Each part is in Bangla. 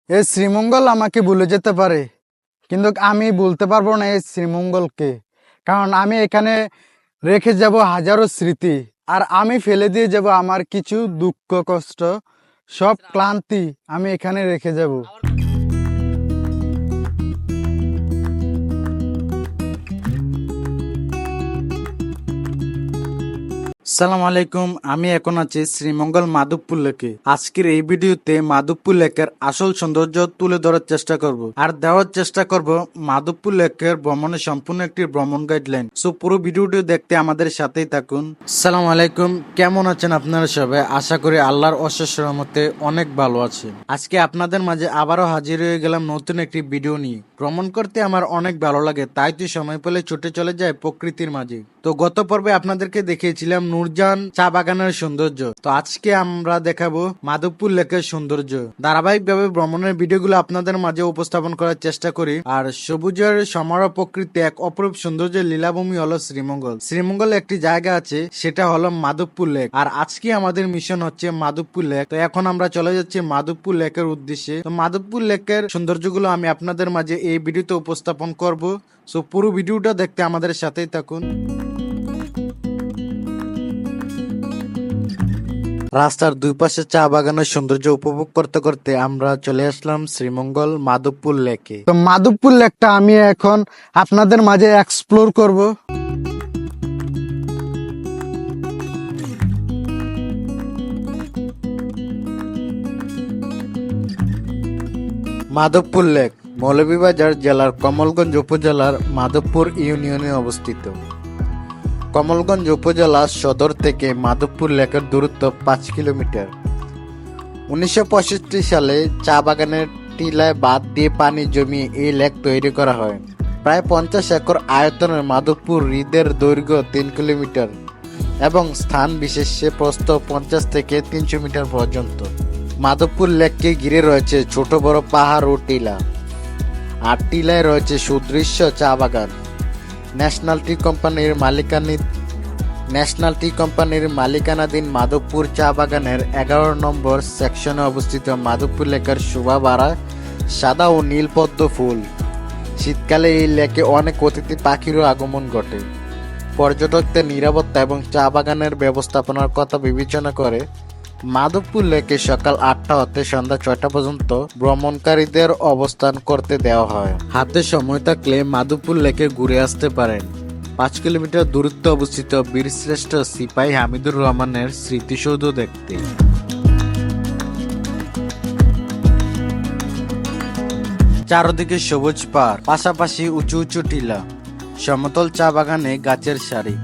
এই শ্রীমঙ্গল আমাকে ভুলে যেতে পারে, কিন্তু আমি বলতে পারবো না এই শ্রীমঙ্গলকে। কারণ আমি এখানে রেখে যাব হাজারো স্মৃতি, আর আমি ফেলে দিয়ে যাব আমার কিছু দুঃখ কষ্ট, সব ক্লান্তি আমি এখানে রেখে যাব। সালাম আলাইকুম, আমি এখন আছি শ্রীমঙ্গল মাধবপুর লেকে। আজকের এই ভিডিওতে মাধবপুর লেকের আসল সৌন্দর্য তুলে ধরার চেষ্টা করব, আর দেওয়ার চেষ্টা করব মাধবপুর লেকের ভ্রমণের সম্পূর্ণ একটি ভ্রমণ গাইডলাইন। সো পুরো ভিডিওটি দেখতে আমাদের সাথেই থাকুন। সালাম আলাইকুম, কেমন আছেন আপনারা সবাই? আশা করি আল্লাহর অশেষ রহমতে অনেক ভালো আছেন। আজকে আপনাদের মাঝে আবারও হাজির হয়ে গেলাম নতুন একটি ভিডিও নিয়ে। ভ্রমণ করতে আমার অনেক ভালো লাগে, তাই তো সময় পেলে ছুটে চলে যায় প্রকৃতির মাঝে। তো গত পর্বে আপনাদেরকে দেখিয়েছিলাম নূরজাহান চা বাগানের সৌন্দর্য, তো আজকে আমরা দেখাবো মাধবপুর লেকের সৌন্দর্য। ধারাবাহিকভাবে ভ্রমণের ভিডিওগুলো আপনাদের মাঝে উপস্থাপন করার চেষ্টা করি। আর সবুজের সমারোহ প্রকৃতি এক অপরূপ সৌন্দর্যের লীলাভূমি হলো শ্রীমঙ্গল। শ্রীমঙ্গলে একটি জায়গা আছে, সেটা হলো মাধবপুর লেক। আর আজকে আমাদের মিশন হচ্ছে মাধবপুর লেক। তো এখন আমরা চলে যাচ্ছি মাধবপুর লেকের উদ্দেশ্যে। তো মাধবপুর লেকের সৌন্দর্যগুলো আমি আপনাদের মাঝে এই ভিডিওতে উপস্থাপন করব। সো পুরো ভিডিওটা দেখতে আমাদের সাথেই থাকুন। রাস্তার দুই পাশে চা বাগানের সৌন্দর্য উপভোগ করতে করতে আমরা চলে আসলাম শ্রীমঙ্গল মাধবপুর লেকে। তো মাধবপুর লেকটা আমি এখন আপনাদের মাঝে এক্সপ্লোর করব। মাধবপুর লেক মৌলভীবাজার জেলার কমলগঞ্জ উপজেলার মাধবপুর ইউনিয়নে অবস্থিত। কমলগঞ্জ উপজেলা সদর থেকে মাধবপুর লেকের দূরত্ব 5 কিলোমিটার। 1965 সালে চা বাগানের টিলায় বাঁধ দিয়ে পানি জমিয়ে এই লেক তৈরি করা হয়। প্রায় 50 একর আয়তনের মাধবপুর হ্রদের দৈর্ঘ্য 3 কিলোমিটার এবং স্থান বিশেষে প্রস্থ 50 থেকে 300 মিটার পর্যন্ত। মাধবপুর লেককে ঘিরে রয়েছে ছোট বড় পাহাড় ও টিলা, আর টিলায় রয়েছে সুদৃশ্য চা বাগান। ন্যাশনাল টি কোম্পানির মালিকানাধীন মাধবপুর চা বাগানের 11 নম্বর সেকশনে অবস্থিত মাধবপুর লেকের শোভা বাড়ায় সাদা ও নীল পদ্ম ফুল। শীতকালে এই লেকে অনেক অতিথি পাখিরও আগমন ঘটে। পর্যটকদের নিরাপত্তা এবং চা বাগানের ব্যবস্থাপনার কথা বিবেচনা করে মাধবপুর লেকে সকাল 8টা হতে সন্ধ্যা 6টা পর্যন্ত ভ্রমণকারীদের অবস্থান করতে দেওয়া হয়। হাতে সময় থাকলে মাধবপুর লেকে ঘুরে আসতে পারেন। 5 কিলোমিটার দূরত্বে অবস্থিত বীরশ্রেষ্ঠ সিপাহী হামিদুর রহমানের স্মৃতিসৌধ দেখতে। চারদিকে সবুজ পাহাড়, পাশাপাশি উঁচু উঁচু টিলা, সমতল চা বাগানে গাছের সারি।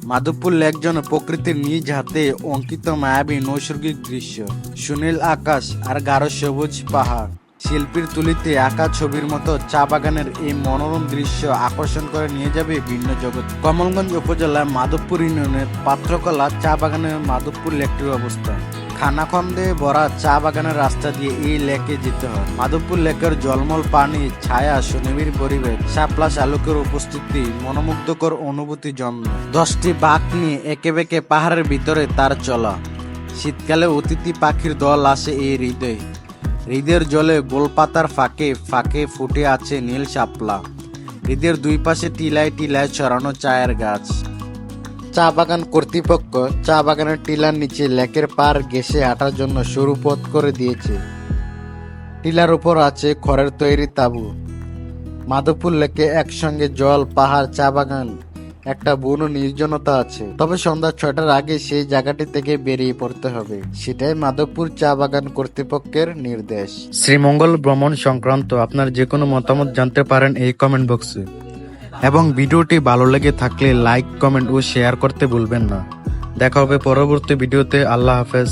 মাধবপুর লেক যেন প্রকৃতির নিজ হাতে অঙ্কিত মায়াবী নৈসর্গিক দৃশ্য। সুনীল আকাশ আর গাঢ় সবুজ পাহাড়, শিল্পীর তুলিতে আঁকা ছবির মতো চা বাগানের এই মনোরম দৃশ্য আকর্ষণ করে নিয়ে যাবে ভিন্ন জগৎ। কমলগঞ্জ উপজেলার মাধবপুর ইউনিয়নের পাত্রকলা চা বাগানের মাধবপুর লেকটির অবস্থান। খানাখন্দে ভরা চা বাগানের রাস্তা দিয়ে এই লেকে যেতে হয়। মাধবপুর লেকের জলমল পানি, ছায়া, সুনিবিড় পরিবেশ, শাপলা শালুকের উপস্থিতি মনোমুগ্ধকর অনুভূতি জন্ম। 10টি বাঘ নিয়ে একে বেঁকে পাহাড়ের ভিতরে তার চলা। শীতকালে অতিথি পাখির দল আসে এই হ্রদের জলে গোলপাতার ফাঁকে ফাঁকে ফুটে আছে নীল শাপলা। হ্রদের দুই পাশে টিলায় টিলায় ছড়ানো চায়ের গাছ। চা বাগান কর্তৃপক্ষ চা বাগানের টিলার নিচে লেকের পার ঘেঁষে হাঁটার জন্য সরু পথ করে দিয়েছে। টিলার উপর আছে খড়ের তৈরি তাঁবু। মাধবপুর লেকে একসঙ্গে জল, পাহাড়, চা বাগান, একটা বন নির্জনতা আছে। তবে সন্ধ্যা 6টার আগে সেই জায়গাটি থেকে বেরিয়ে পড়তে হবে, সেটাই মাধবপুর চা বাগান কর্তৃপক্ষের নির্দেশ। শ্রীমঙ্গল ভ্রমণ সংক্রান্ত আপনার যে কোনো মতামত জানতে পারেন এই কমেন্ট বক্সে, এবং ভিডিওটি ভালো লেগে থাকলে লাইক, কমেন্ট ও শেয়ার করতে ভুলবেন না। দেখা হবে পরবর্তী ভিডিওতে। আল্লাহ হাফেজ।